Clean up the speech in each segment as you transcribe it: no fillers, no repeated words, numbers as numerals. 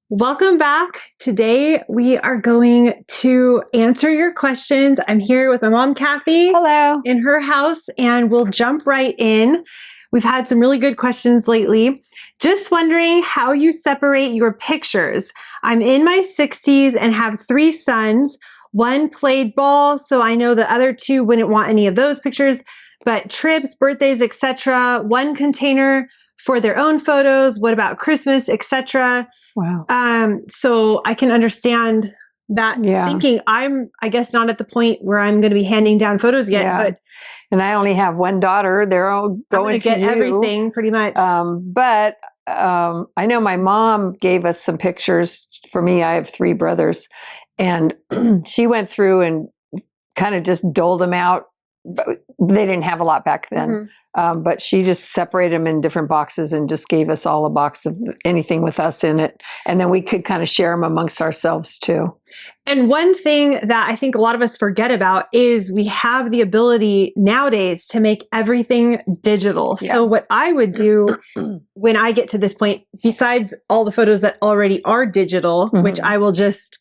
Welcome back. Today we are going to answer your questions. I'm here with my mom, Kathy. Hello. In her house, and we'll jump right in. We've had some really good questions lately. Just wondering how you separate your pictures. I'm in my 60s and have 3 sons. One played ball, so I know the other 2 wouldn't want any of those pictures, but trips, birthdays, etc. One container for their own photos. What about Christmas, etc.? Wow. So I can understand that thinking. I guess not at the point where I'm going to be handing down photos yet, but and I only have one daughter. They're all going to get you. Everything pretty much. But I know my mom gave us some pictures. For me, I have 3 brothers, and she went through and kind of just doled them out. But they didn't have a lot back then. But she just separated them in different boxes and just gave us all a box of anything with us in it. And then we could kind of share them amongst ourselves too. And one thing that I think a lot of us forget about is we have the ability nowadays to make everything digital. Yeah. So what I would do when I get to this point, besides all the photos that already are digital, which I will just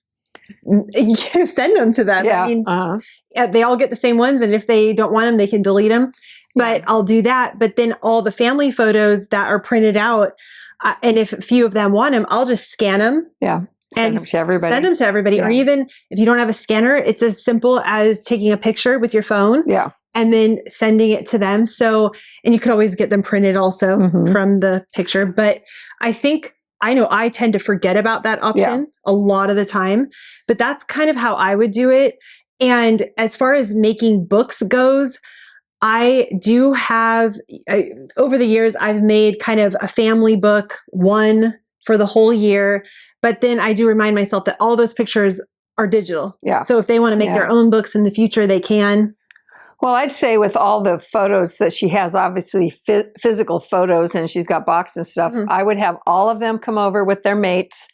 send them to them. Yeah. That means they all get the same ones. And if they don't want them, they can delete them. But I'll do that. But then all the family photos that are printed out, and if a few of them want them, I'll just scan them. Yeah. Send them to everybody. Send them to everybody. Yeah. Or even if you don't have a scanner, it's as simple as taking a picture with your phone. Yeah. And then sending it to them. So, and you could always get them printed also from the picture. But I know I tend to forget about that option a lot of the time, but that's kind of how I would do it. And as far as making books goes, I do have, over the years, I've made kind of a family book, one for the whole year. But then I do remind myself that all those pictures are digital. Yeah. So if they want to make their own books in the future, they can. Well, I'd say with all the photos that she has, obviously physical photos, and she's got boxes and stuff, I would have all of them come over with their mates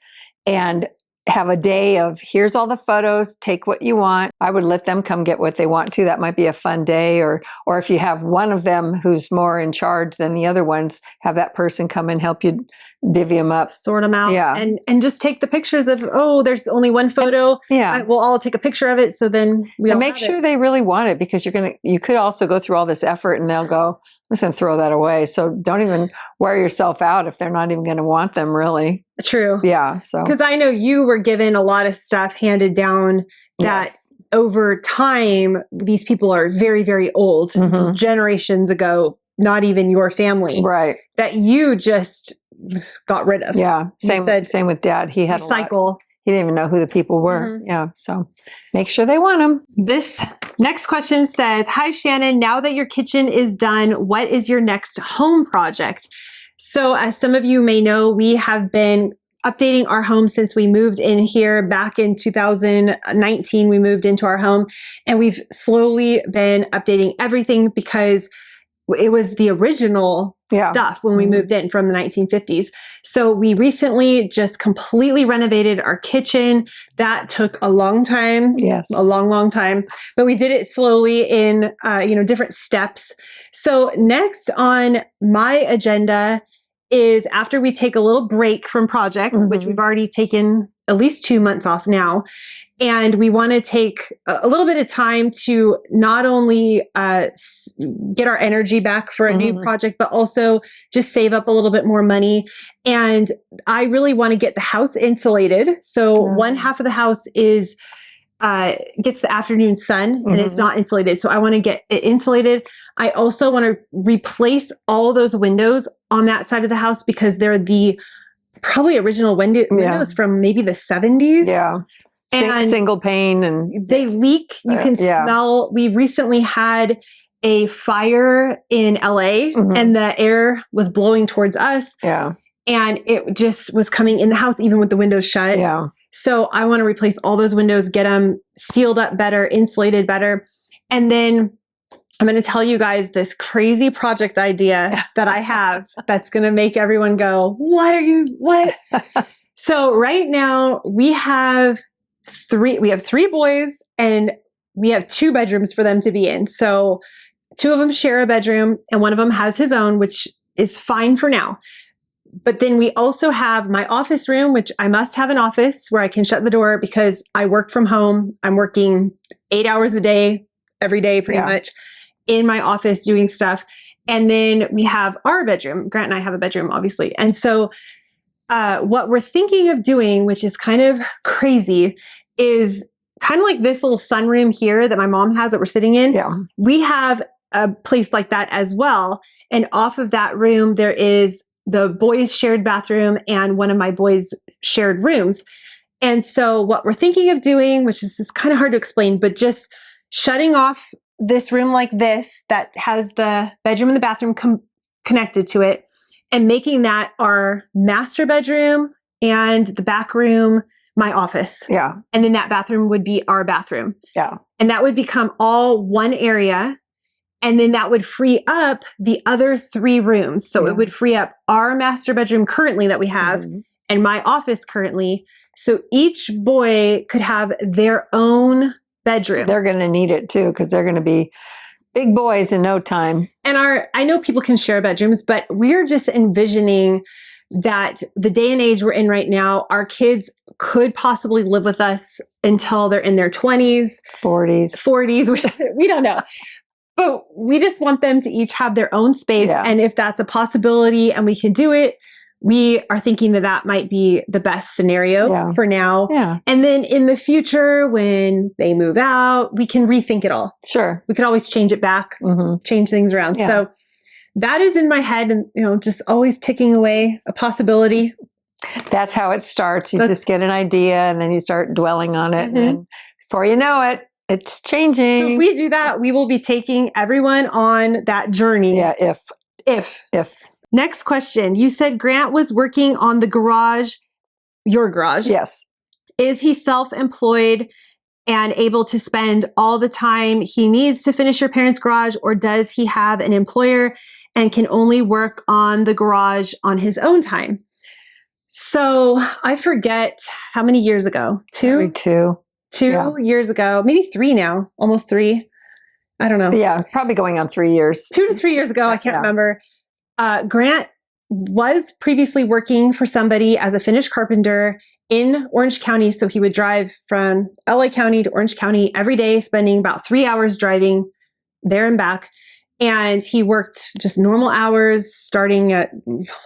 and have a day of, here's all the photos, take what you want. I would let them come get what they want too. That might be a fun day. Or if you have one of them who's more in charge than the other ones, have that person come and help you divvy them up. Sort them out. Yeah. And just take the pictures of, there's only one photo. We'll all take a picture of it. So then we all make sure they really want it, because you could also go through all this effort and they'll go, I'm just going to throw that away. So don't even wear yourself out if they're not even going to want them, really. True. Yeah. So, because I know you were given a lot of stuff handed down that over time, these people are very, very old, generations ago, not even your family. Right. That you just got rid of. Yeah. Same with Dad. He had recycle. He didn't even know who the people were. Yeah. So make sure they want them. This next question says, hi, Shannon. Now that your kitchen is done, what is your next home project? So as some of you may know, we have been updating our home since we moved in here back in 2019. We moved into our home, and we've slowly been updating everything because it was the original stuff when we moved in from the 1950s. So we recently just completely renovated our kitchen. That took a long time. Yes. A long, long time. But we did it slowly in, different steps. So next on my agenda is, after we take a little break from projects, which we've already taken at least 2 months off now. And we want to take a little bit of time to not only get our energy back for a new project, but also just save up a little bit more money. And I really want to get the house insulated. So one half of the house is gets the afternoon sun and it's not insulated. So I want to get it insulated. I also want to replace all those windows on that side of the house, because they're the probably original windows from maybe the 70s. Yeah. And single pane, and they leak. You can smell. We recently had a fire in LA and the air was blowing towards us. Yeah. And it just was coming in the house, even with the windows shut. Yeah. So I want to replace all those windows, get them sealed up better, insulated better. And then I'm going to tell you guys this crazy project idea that I have that's going to make everyone go, what? So right now we have 3 boys and we have 2 bedrooms for them to be in. So 2 of them share a bedroom and one of them has his own, which is fine for now. But then we also have my office room, which I must have an office where I can shut the door because I work from home. I'm working 8 hours a day, every day, pretty much in my office doing stuff. And then we have our bedroom. Grant and I have a bedroom, obviously. And so what we're thinking of doing, which is kind of crazy, is kind of like this little sunroom here that my mom has that we're sitting in. Yeah. We have a place like that as well. And off of that room, there is the boys' shared bathroom and one of my boys' shared rooms. And so what we're thinking of doing, which is kind of hard to explain, but just shutting off this room like this that has the bedroom and the bathroom connected to it, and making that our master bedroom and the back room my office. Yeah. And then that bathroom would be our bathroom. Yeah. And that would become all one area. And then that would free up the other 3 rooms. So it would free up our master bedroom currently that we have and my office currently. So each boy could have their own bedroom. They're going to need it too, because they're going to be big boys in no time. And I know people can share bedrooms, but we're just envisioning that the day and age we're in right now, our kids could possibly live with us until they're in their 20s, 40s. We don't know. But we just want them to each have their own space. Yeah. And if that's a possibility and we can do it, we are thinking that that might be the best scenario for now. Yeah. And then in the future, when they move out, we can rethink it all. Sure. We could always change it back, change things around. Yeah. So that is in my head and, just always ticking away a possibility. That's how it starts. You just get an idea and then you start dwelling on it. And then before you know it, it's changing. So if we do that, we will be taking everyone on that journey. Yeah, if. Next question. You said Grant was working on the garage, your garage. Yes. Is he self-employed and able to spend all the time he needs to finish your parents' garage, or does he have an employer and can only work on the garage on his own time? So I forget how many years ago. Two years ago, maybe 3 now, almost 3. I don't know. Yeah, probably going on 3 years. 2 to 3 years ago. I can't remember. Grant was previously working for somebody as a finished carpenter in Orange County. So he would drive from LA County to Orange County every day, spending about 3 hours driving there and back. And he worked just normal hours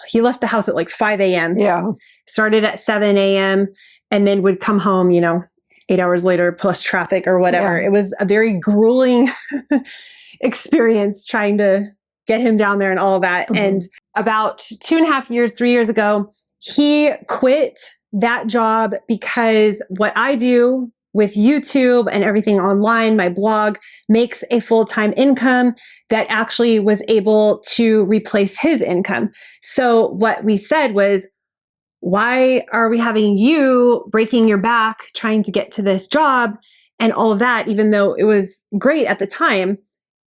he left the house at like 5 a.m. Yeah. Started at 7 a.m. and then would come home, 8 hours later plus traffic or whatever. Yeah. It was a very grueling experience trying to get him down there and all of that. And about 2.5 years, 3 years ago, he quit that job because what I do with YouTube and everything online, my blog, makes a full-time income that actually was able to replace his income. So what we said was, why are we having you breaking your back trying to get to this job and all of that, even though it was great at the time?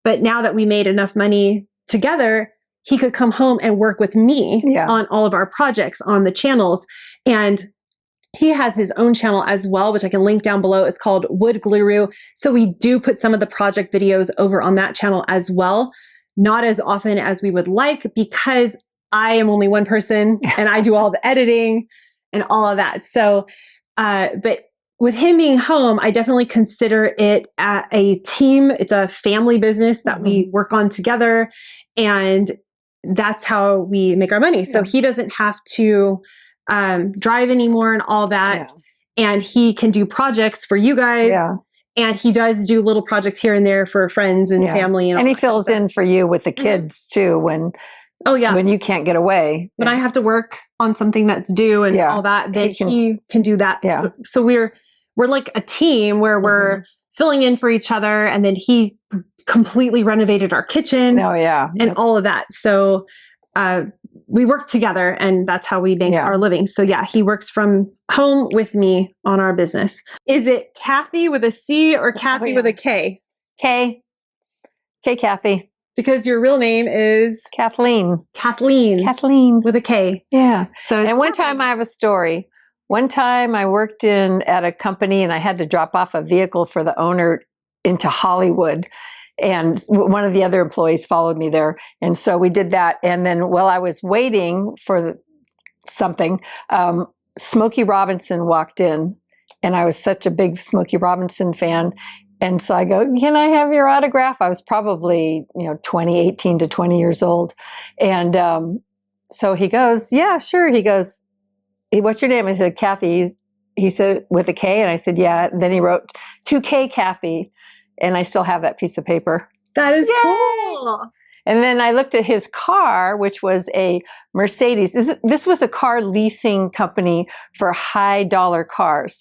But now that we made enough money together, he could come home and work with me on all of our projects on the channels. And he has his own channel as well, which I can link down below. It's called Wood Guru. So we do put some of the project videos over on that channel as well. Not as often as we would like, because I am only one person and I do all the editing and all of that. So, but with him being home, I definitely consider it a team. It's a family business that we work on together, and that's how we make our money. So he doesn't have to drive anymore and all that. And he can do projects for you guys. And he does do little projects here and there for friends and family. And he fills in for you with the kids too when you can't get away. When I have to work on something that's due and all that, then he can do that. So we're like a team where we're filling in for each other. And then he completely renovated our kitchen and all of that. So we work together, and that's how we make our living. So he works from home with me on our business. Is it Kathy with a C or Kathy with a K? K, Kathy. Because your real name is Kathleen. Kathleen with a K. Yeah. So and one time I have a story. One time I worked at a company and I had to drop off a vehicle for the owner into Hollywood. And one of the other employees followed me there. And so we did that. And then while I was waiting for something, Smokey Robinson walked in, and I was such a big Smokey Robinson fan. And so I go, can I have your autograph? I was probably, 18 to 20 years old. And so he goes, yeah, sure. He goes, hey, what's your name? I said, Kathy. He said, with a K? And I said, yeah. And then he wrote 2K Kathy. And I still have that piece of paper. That is Yay! cool. And then I looked at his car, which was a Mercedes. This was a car leasing company for high dollar cars.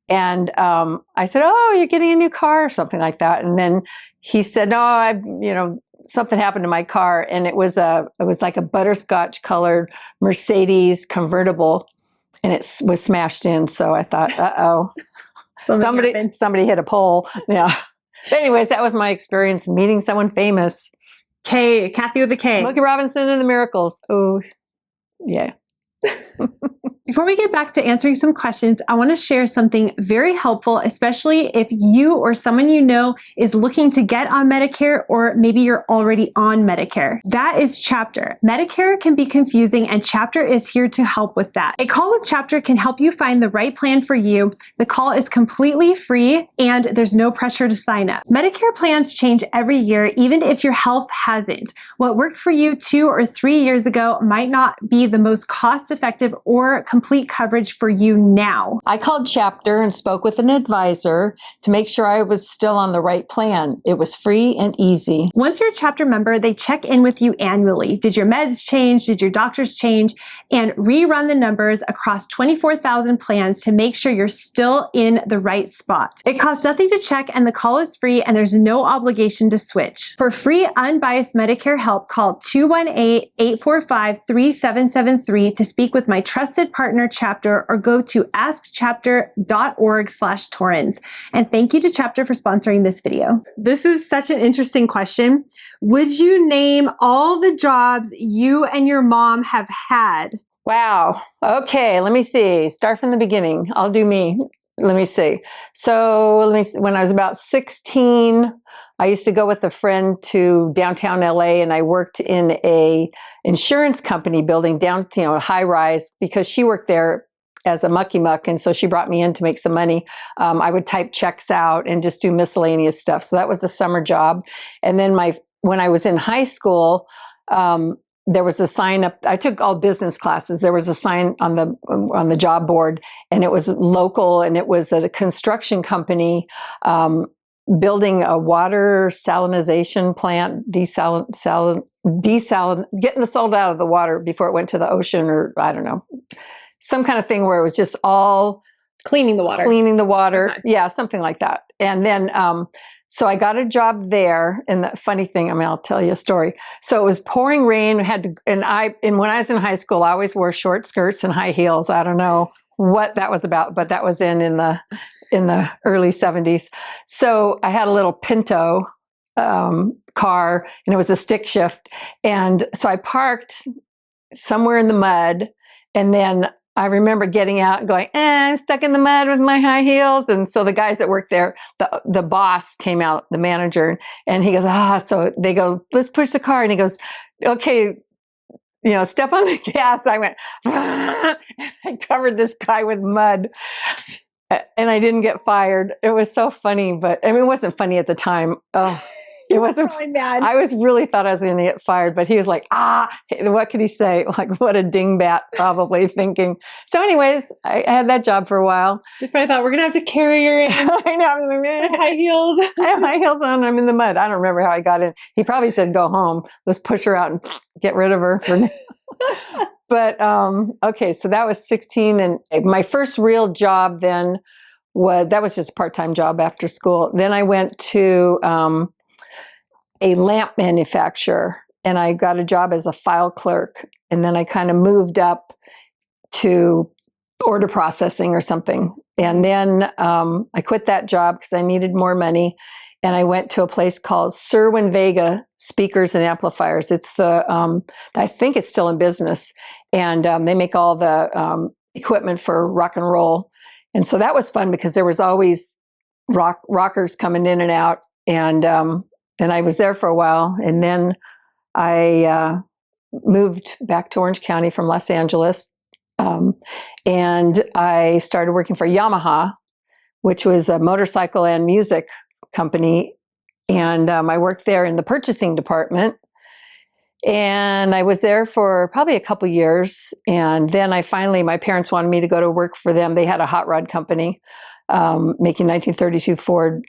And I said, oh, you're getting a new car or something like that. And then he said, no, something happened to my car. And it was like a butterscotch colored Mercedes convertible, and it was smashed in. So I thought, uh-oh, somebody hit a pole. Yeah. But anyways, that was my experience meeting someone famous. Kathy with a K. Smokey Robinson and the Miracles. Oh, yeah. Before we get back to answering some questions, I want to share something very helpful, especially if you or someone you know is looking to get on Medicare, or maybe you're already on Medicare. That is Chapter. Medicare can be confusing, and Chapter is here to help with that. A call with Chapter can help you find the right plan for you. The call is completely free, and there's no pressure to sign up. Medicare plans change every year, even if your health hasn't. What worked for you 2 or 3 years ago might not be the most cost-effective or complete coverage for you now. I called Chapter and spoke with an advisor to make sure I was still on the right plan. It was free and easy. Once you're a Chapter member, they check in with you annually. Did your meds change? Did your doctors change? And rerun the numbers across 24,000 plans to make sure you're still in the right spot. It costs nothing to check, and the call is free, and there's no obligation to switch. For free, unbiased Medicare help, call 218-845-3773 to speak with my trusted partner, Chapter, or go to askchapter.org/Torrens. And thank you to Chapter for sponsoring this video. This is such an interesting question. Would you name all the jobs you and your mom have had? Wow. Okay, let me see. Start from the beginning. I'll do me. Let me see. So when I was about 16, I used to go with a friend to downtown LA, and I worked in a insurance company building down, high rise, because she worked there as a mucky muck. And so she brought me in to make some money. I would type checks out and just do miscellaneous stuff. So that was the summer job. And then when I was in high school, there was a sign up. I took all business classes. There was a sign on the job board, and it was local, and it was at a construction company, building a water salinization plant, getting the salt out of the water before it went to the ocean, or I don't know, some kind of thing where it was just all cleaning the water. Okay. Yeah, something like that. And then, so I got a job there. And the funny thing, I'll tell you a story. So it was pouring rain. And when I was in high school, I always wore short skirts and high heels. I don't know what that was about, but that was in the early 70s. So I had a little Pinto car, and it was a stick shift. And so I parked somewhere in the mud, and then I remember getting out and going, I'm stuck in the mud with my high heels. And so the guys that worked there, the boss came out, the manager, and he goes, so they go, let's push the car. And he goes, okay, step on the gas. I went, I covered this guy with mud. And I didn't get fired. It was so funny, but it wasn't funny at the time. Oh, it wasn't. Really mad. I really thought I was going to get fired, but he was like, what could he say? Like, what a dingbat, probably thinking. So anyways, I had that job for a while. If I thought, we're going to have to carry her in. I know. I was like, high heels. I have high heels on. I'm in the mud. I don't remember how I got in. He probably said, go home. Let's push her out and get rid of her for now. But, okay, so that was 16. And my first real job then that was just a part-time job after school. Then I went to a lamp manufacturer, and I got a job as a file clerk. And then I kind of moved up to order processing or something. And then I quit that job because I needed more money. And I went to a place called Sherwin Vega Speakers and Amplifiers. It's I think it's still in business. And they make all the equipment for rock and roll. And so that was fun because there was always rockers coming in and out. And I was there for a while. And then I moved back to Orange County from Los Angeles. And I started working for Yamaha, which was a motorcycle and music company. And I worked there in the purchasing department. And I was there for probably a couple years. And then my parents wanted me to go to work for them. They had a hot rod company making 1932 Ford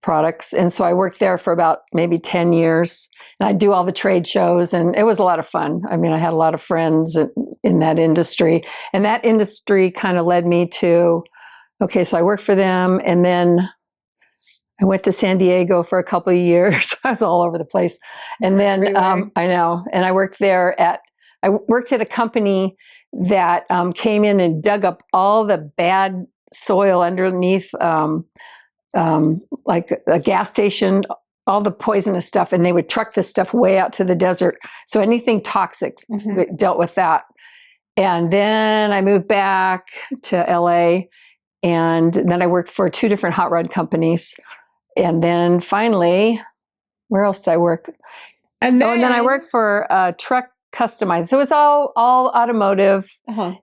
products. And so I worked there for about maybe 10 years. And I'd do all the trade shows, and it was a lot of fun. I mean, I had a lot of friends in that industry. And that industry kind of led me to, okay, so I worked for them. And then I went to San Diego for a couple of years. I was all over the place. And then I know. And I worked at a company that came in and dug up all the bad soil underneath like a gas station, all the poisonous stuff, and they would truck this stuff way out to the desert. So anything toxic, dealt with that. And then I moved back to LA, and then I worked for 2 different hot rod companies. And then finally, where else did I work? And then I worked for a truck customizer. So it was all automotive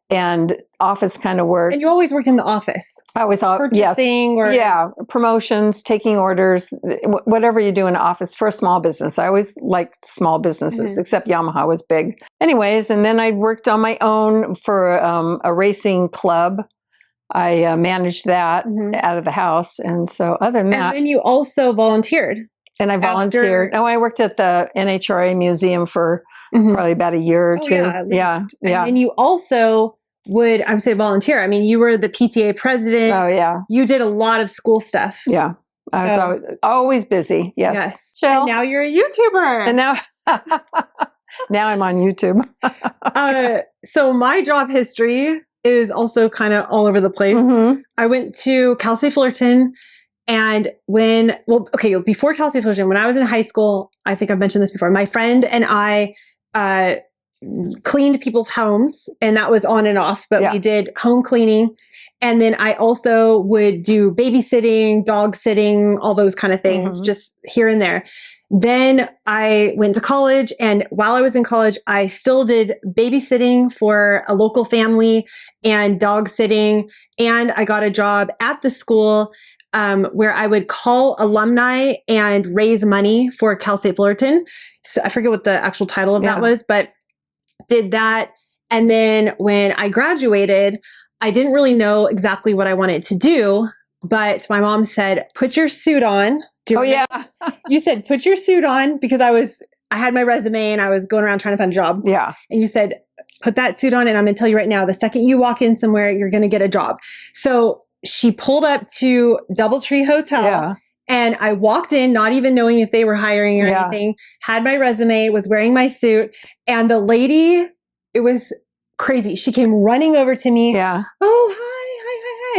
and office kind of work. And you always worked in the office. I was purchasing promotions, taking orders, whatever you do in an office for a small business. I always liked small businesses, except Yamaha was big. Anyways, and then I worked on my own for a racing club. I managed that out of the house. And so other than that. And then you also volunteered. And I volunteered. I worked at the NHRA museum for probably about a year or two. Yeah. And you also would, I would say volunteer. I mean, you were the PTA president. Oh, yeah. You did a lot of school stuff. Yeah. I was always busy. Yes. And now you're a YouTuber. And now, now I'm on YouTube. So my job history is also kind of all over the place. I went to Cal State Fullerton. And before Cal State Fullerton, when I was in high school, I think I've mentioned this before, my friend and I cleaned people's homes, and that was on and off, but we did home cleaning. And then I also would do babysitting, dog sitting, all those kind of things, just here and there. Then I went to college, and while I was in college, I still did babysitting for a local family and dog sitting. And I got a job at the school where I would call alumni and raise money for Cal State Fullerton. So I forget what the actual title of that was, but did that. And then when I graduated, I didn't really know exactly what I wanted to do, but my mom said, put your suit on. You said, put your suit on, because I had my resume and I was going around trying to find a job. Yeah. And you said, put that suit on, and I'm going to tell you right now, the second you walk in somewhere, you're going to get a job. So she pulled up to DoubleTree Hotel, and I walked in, not even knowing if they were hiring or anything, had my resume, was wearing my suit, and the lady, it was crazy. She came running over to me. Yeah. Oh, hi.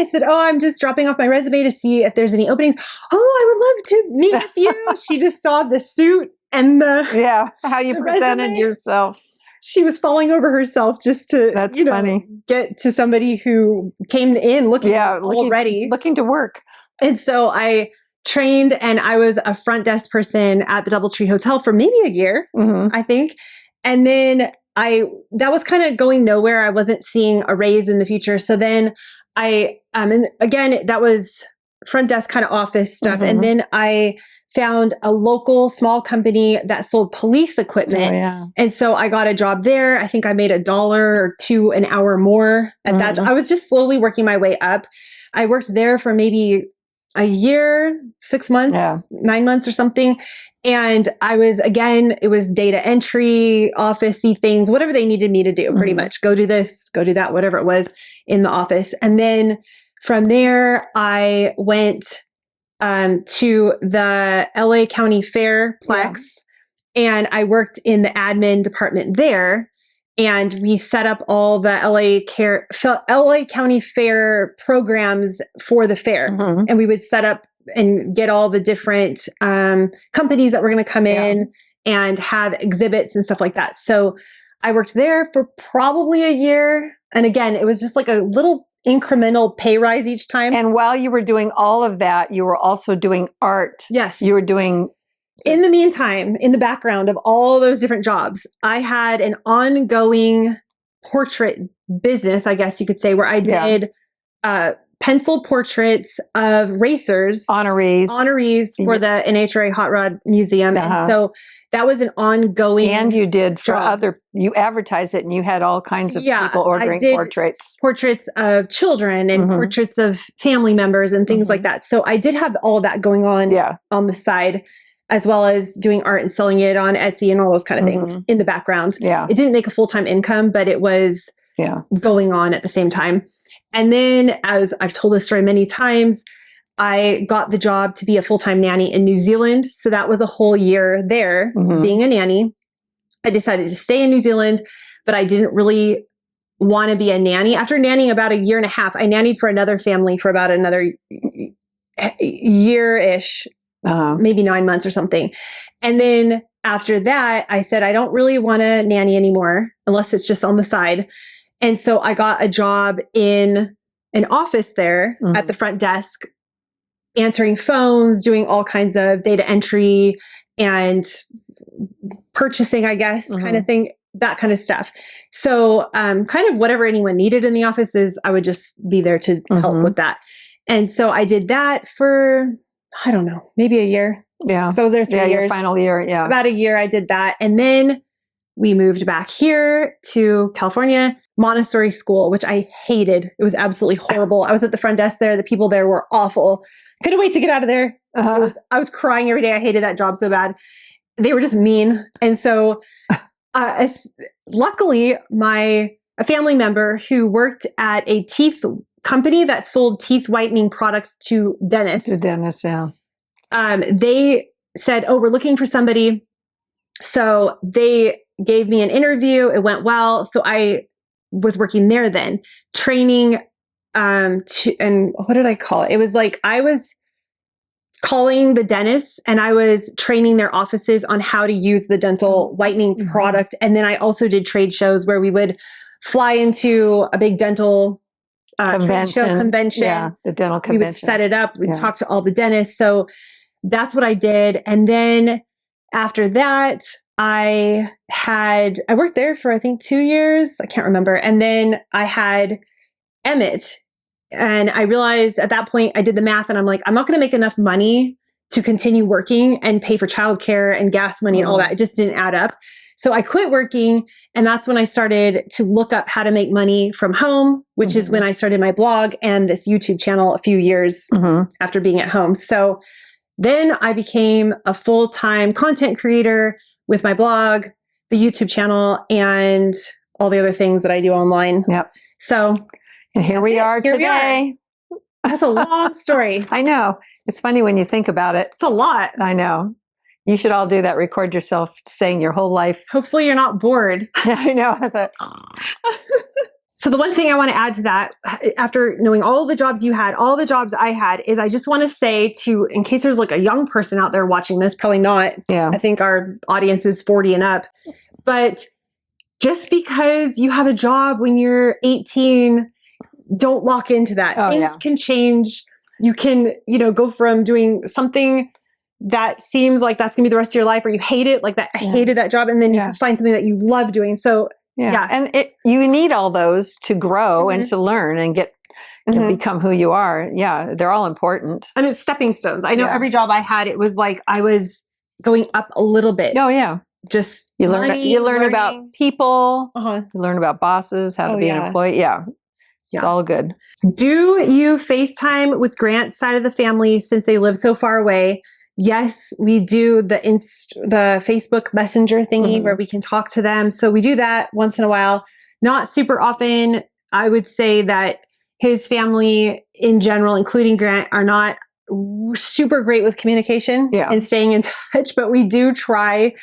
I said, I'm just dropping off my resume to see if there's any openings. Oh, I would love to meet with you. She just saw the suit and how you presented yourself. She was falling over herself just to funny. Get to somebody who came in looking to work. And so I trained, and I was a front desk person at the DoubleTree Hotel for maybe a year, I think. And then that was kind of going nowhere. I wasn't seeing a raise in the future. So then and again, that was front desk kind of office stuff. And then I found a local small company that sold police equipment. And so I got a job there. I think I made $1 or $2 an hour more at that job. I was just slowly working my way up. I worked there for maybe a year, 6 months, 9 months or something. And it was data entry, office-y things, whatever they needed me to do, pretty much. Go do this, go do that, whatever it was in the office. And then from there, I went to the LA County Fairplex, and I worked in the admin department there. And we set up all the LA County Fair programs for the fair. And we would set up and get all the different companies that were going to come in and have exhibits and stuff like that. So I worked there for probably a year. And again, it was just like a little incremental pay rise each time. And while you were doing all of that, you were also doing art. Yes. You were doing... In the meantime, in the background of all those different jobs, I had an ongoing portrait business, I guess you could say, where I did pencil portraits of racers, honorees for the NHRA Hot Rod Museum. And so that was an ongoing. And you did for you advertised it, and you had all kinds of people ordering portraits of children and portraits of family members and things like that. So I did have all of that going on the side, as well as doing art and selling it on Etsy and all those kind of things in the background. It didn't make a full-time income, but it was going on at the same time. And then, as I've told this story many times, I got the job to be a full-time nanny in New Zealand. So that was a whole year there being a nanny. I decided to stay in New Zealand, but I didn't really want to be a nanny. After nannying about a year and a half, I nannied for another family for about another year-ish, maybe 9 months or something. And then after that, I said, I don't really want to nanny anymore unless it's just on the side. And so I got a job in an office there at the front desk, answering phones, doing all kinds of data entry and purchasing, I guess, kind of thing, that kind of stuff. So kind of whatever anyone needed in the offices, I would just be there to help with that. And so I did that for, I don't know, maybe a year. Yeah. So I was there 3 years. Your final year. Yeah. About a year I did that. And then we moved back here to California, Montessori school, which I hated. It was absolutely horrible. I was at the front desk there. The people there were awful. Couldn't wait to get out of there. I was crying every day. I hated that job so bad. They were just mean. And so luckily, a family member who worked at a teeth company that sold teeth whitening products to dentists. They said, oh, we're looking for somebody. So they gave me an interview. It went well. So I was working there then, training, and what did I call it? It was like, I was calling the dentists and I was training their offices on how to use the dental whitening product. And then I also did trade shows where we would fly into a big dental convention. Yeah, the dental convention. We would set it up. We'd talk to all the dentists. So that's what I did. And then after that, I worked there for, I think, 2 years. I can't remember. And then I had Emmett. And I realized at that point, I did the math and I'm like, I'm not going to make enough money to continue working and pay for childcare and gas money and all that. It just didn't add up. So I quit working. And that's when I started to look up how to make money from home, which is when I started my blog and this YouTube channel a few years after being at home. So then I became a full-time content creator with my blog, the YouTube channel, and all the other things that I do online. Yep. So, and here we are today. That's a long story. I know. It's funny when you think about it. It's a lot. I know. You should all do that. Record yourself saying your whole life. Hopefully you're not bored. I know. So the one thing I want to add to that, after knowing all the jobs you had, all the jobs I had, is I just want to say in case there's like a young person out there watching this, probably not. Yeah. I think our audience is 40 and up. But just because you have a job when you're 18, don't lock into that. Things can change. You can, go from doing something that seems like that's going to be the rest of your life, or you hate it, like that. I hated that job. And then you can find something that you love doing. So and you need all those to grow and to learn and get to become who you are. Yeah, they're all important. And it's stepping stones. I know every job I had, it was like I was going up a little bit. Oh, yeah. Just you learn about people. You learn about bosses, how to be an employee. Yeah. It's all good. Do you FaceTime with Grant's side of the family since they live so far away? Yes, we do the Facebook Messenger thingy where we can talk to them. So we do that once in a while. Not super often. I would say that his family in general, including Grant, are not super great with communication and staying in touch. But we do try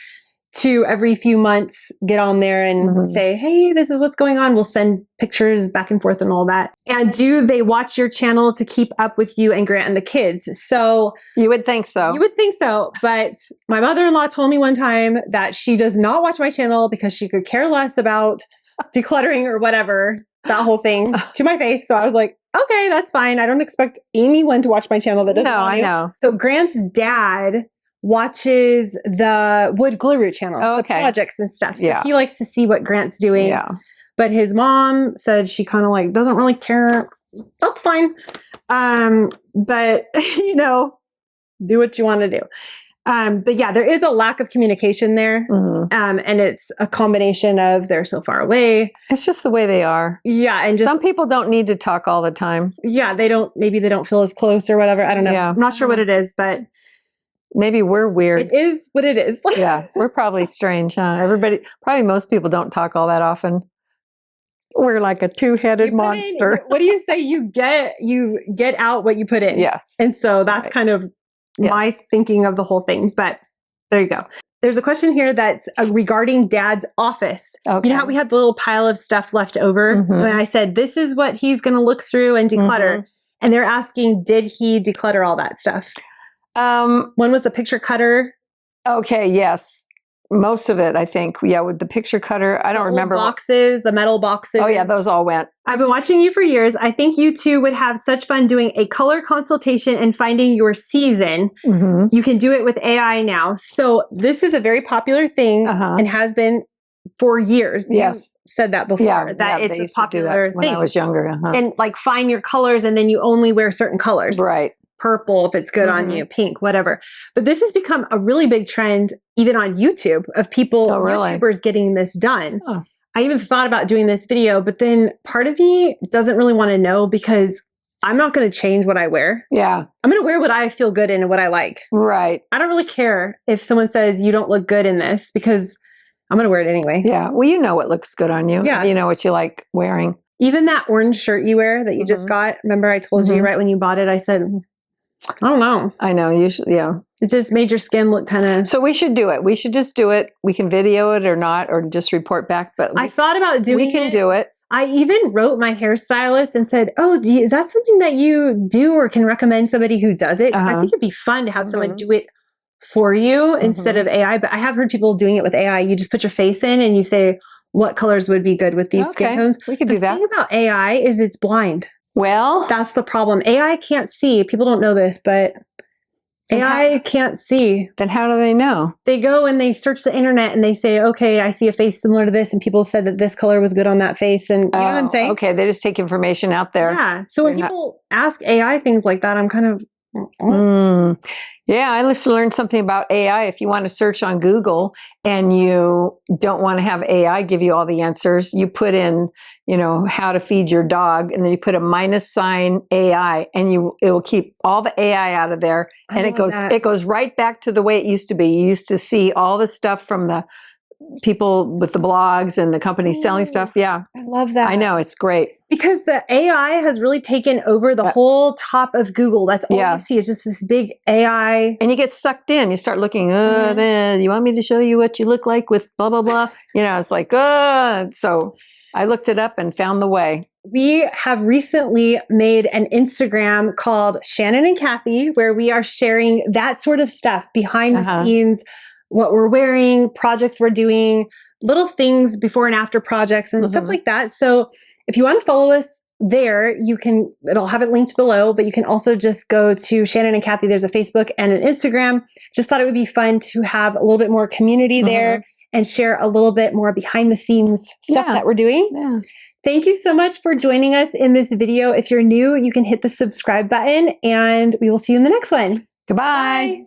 to every few months get on there and say, hey, this is what's going on. We'll send pictures back and forth and all that. And do they watch your channel to keep up with you and Grant and the kids? So you would think so. You would think so. But my mother-in-law told me one time that she does not watch my channel because she could care less about decluttering or whatever, that whole thing, to my face. So I was like, okay, that's fine. I don't expect anyone to watch my channel that doesn't want to. I know. So Grant's dad watches the Wood Glue Root channel, the projects and stuff. So he likes to see what Grant's doing. Yeah. but his mom said she kind of like doesn't really care. That's fine. But you know, do what you want to do. But yeah, there is a lack of communication there. And it's a combination of they're so far away. It's just the way they are. Yeah. And just, some people don't need to talk all the time. Yeah. Maybe they don't feel as close or whatever. I don't know. Yeah. I'm not sure what it is, but maybe we're weird. It is what it is. Yeah. We're probably strange, huh? Probably most people don't talk all that often. We're like a two-headed monster. What do you say? You get out what you put in. Yes. And so that's kind of my thinking of the whole thing. But there you go. There's a question here that's regarding Dad's office. Okay. You know how we had the little pile of stuff left over? And I said, this is what he's going to look through and declutter. And they're asking, did he declutter all that stuff? One was the picture cutter. Okay, yes. Most of it, I think. Yeah, with the picture cutter. I don't remember. Boxes, the metal boxes. Oh, yeah, those all went. I've been watching you for years. I think you two would have such fun doing a color consultation and finding your season. You can do it with AI now. So this is a very popular thing and has been for years. Yes. You said that before, that it's a popular thing. When I was younger. And like find your colors and then you only wear certain colors. Right. Purple if it's good on you, pink, whatever. But this has become a really big trend even on YouTube of people, YouTubers getting this done. I even thought about doing this video, but then part of me doesn't really want to know because I'm not going to change what I wear. Yeah. I'm going to wear what I feel good in and what I like. Right. I don't really care if someone says you don't look good in this because I'm going to wear it anyway. Yeah. Well, you know what looks good on you. Yeah. You know what you like wearing. Even that orange shirt you wear that you just got. Remember I told you right when you bought it, I said, I don't know. I know. Usually, yeah. It just made your skin look kind of... So we should do it. We should just do it. We can video it or not, or just report back. But I thought about doing it. We can do it. I even wrote my hairstylist and said, oh, is that something that you do or can recommend somebody who does it? Because I think it'd be fun to have someone do it for you instead of AI. But I have heard people doing it with AI. You just put your face in and you say, what colors would be good with these skin tones? We could do that. The thing about AI is it's blind. Well, that's the problem. AI can't see. People don't know this, but AI can't see. Then how do they know? They go and they search the internet and they say, okay, I see a face similar to this. And people said that this color was good on that face. And you know what I'm saying? Okay. They just take information out there. Yeah. So when people ask AI things like that, I'm kind of... Yeah, I just learned something about AI. If you want to search on Google and you don't want to have AI give you all the answers, you put in, you know, how to feed your dog, and then you put a -sign AI, and it will keep all the AI out of there, and it goes right back to the way it used to be. You used to see all the stuff from the people with the blogs and the companies selling stuff. Yeah. I love that. I know. It's great. Because the AI has really taken over the whole top of Google. That's all you see is just this big AI. And you get sucked in. You start looking, then you want me to show you what you look like with blah, blah, blah. You know, it's like, so I looked it up and found the way. We have recently made an Instagram called Shannon and Kathy, where we are sharing that sort of stuff behind the scenes, what we're wearing, projects we're doing, little things before and after projects and stuff like that. So if you want to follow us there, you can, it'll have it linked below, but you can also just go to Shannon and Kathy. There's a Facebook and an Instagram. Just thought it would be fun to have a little bit more community there and share a little bit more behind the scenes stuff that we're doing. Yeah. Thank you so much for joining us in this video. If you're new, you can hit the subscribe button and we will see you in the next one. Goodbye. Bye.